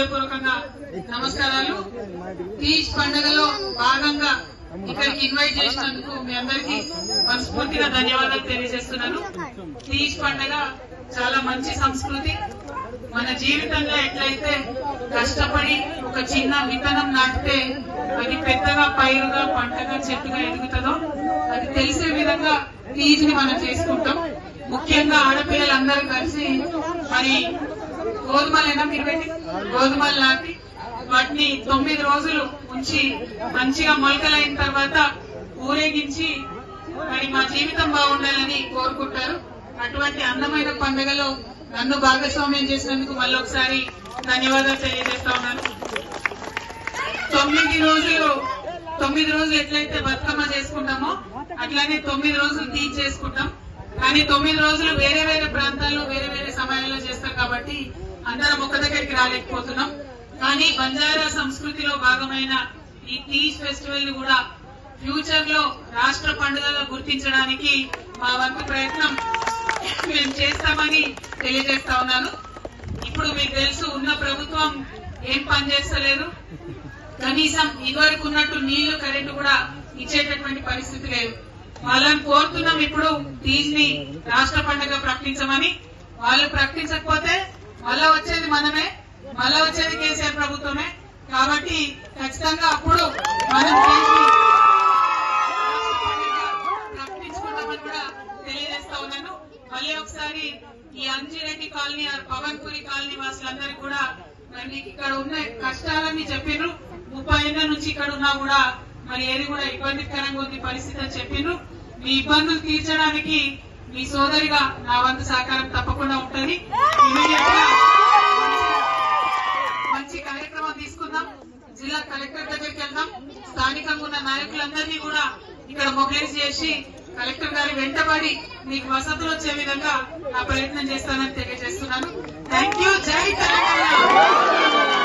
హృదయపూర్వకంగా నమస్కారాలు. తీజ్ పండుగలో భాగంగా ఇక్కడికి ఇన్వైట్ చేసినందుకు మీ అందరికీ మనస్ఫూర్తిగా ధన్యవాదాలు తెలియజేస్తున్నాను. తీజ్ పండుగ చాలా మంచి సంస్కృతి. మన జీవితంలో ఎట్లయితే కష్టపడి ఒక చిన్న విత్తనం నాటితే అది పెద్దగా పైరుగా పంటగా చెట్టుగా ఎదుగుతుందో అది తెలిసే విధంగా తీజ్ ని మనం చేసుకుంటాం. ముఖ్యంగా ఆడపిల్లలందరూ కలిసి మరి గోధుమలైనా గోధుమలు నాటి వాటిని 9 రోజులు ఉంచి మంచిగా మొలకలైన తర్వాత ఊరేగించి మరి మా జీవితం బాగుండాలని కోరుకుంటారు. అటువంటి అందమైన పండుగలో నన్ను భాగస్వామ్యం చేసినందుకు మళ్ళొకసారి ధన్యవాదాలు తెలియజేస్తా ఉన్నాను. 9 రోజులు ఎట్లయితే బతుకమ్మ చేసుకుంటామో అట్లానే 9 రోజులు తీజ్ చేసుకుంటాం. కానీ 9 రోజులు వేరే వేరే ప్రాంతాల్లో వేరే వేరే సమయాల్లో చేస్తాం కాబట్టి అందరం ఒక దగ్గరికి రాలేకపోతున్నాం. కానీ బంజారా సంస్కృతిలో భాగమైన ఈ తీజ్ ఫెస్టివల్ ని కూడా ఫ్యూచర్ లో రాష్ట్ర పండుగగా గుర్తించడానికి మా వంతు ప్రయత్నం మేము చేస్తామని తెలియజేస్తా ఉన్నాను. ఇప్పుడు మీకు తెలుసు, ఉన్న ప్రభుత్వం ఏం పని చేస్తలేదు. కనీసం ఇదివరకు ఉన్నట్టు నీళ్లు కరెంటు కూడా ఇచ్చేటటువంటి పరిస్థితి లేదు. వాళ్ళని కోరుతున్నాం ఇప్పుడు తీజ్ ని రాష్ట్ర పండుగ ప్రకటించమని. వాళ్ళు ప్రకటించకపోతే మళ్ళా వచ్చేది మనమే, మళ్ళా వచ్చేది కేసీఆర్ ప్రభుత్వమే. కాబట్టి ఖచ్చితంగా అప్పుడు మనం ప్రకటించుకుంటామని కూడా తెలియజేస్తా ఉన్నాను. మళ్ళీ ఒకసారి ఈ అంజిరెడ్డి కాలనీ పవన్పురి కాలనీ వాసులందరికీ కూడా మరి మీకు ఇక్కడ ఉన్న కష్టాలన్నీ చెప్పిర్రు. 30 ఏళ్ల నుంచి ఇక్కడ ఉన్నా కూడా మరి ఏది కూడా ఇబ్బందికరంగా ఉంది పరిస్థితి అని చెప్పిర్రు. మీ ఇబ్బందులు తీర్చడానికి మీ సోదరిగా నా వంతు సహకారం తప్పకుండా ఉంటుంది. మంచి కార్యక్రమం తీసుకుందాం. జిల్లా కలెక్టర్ దగ్గరికి వెళ్దాం. స్థానికంగా ఉన్న నాయకులందరినీ కూడా ఇక్కడ మొబిలైజ్ చేసి కలెక్టర్ గారి వెంటబడి మీకు వసతులు వచ్చే విధంగా నా ప్రయత్నం చేస్తానని తెలియజేస్తున్నాను. Thank you. జై తెలంగాణ.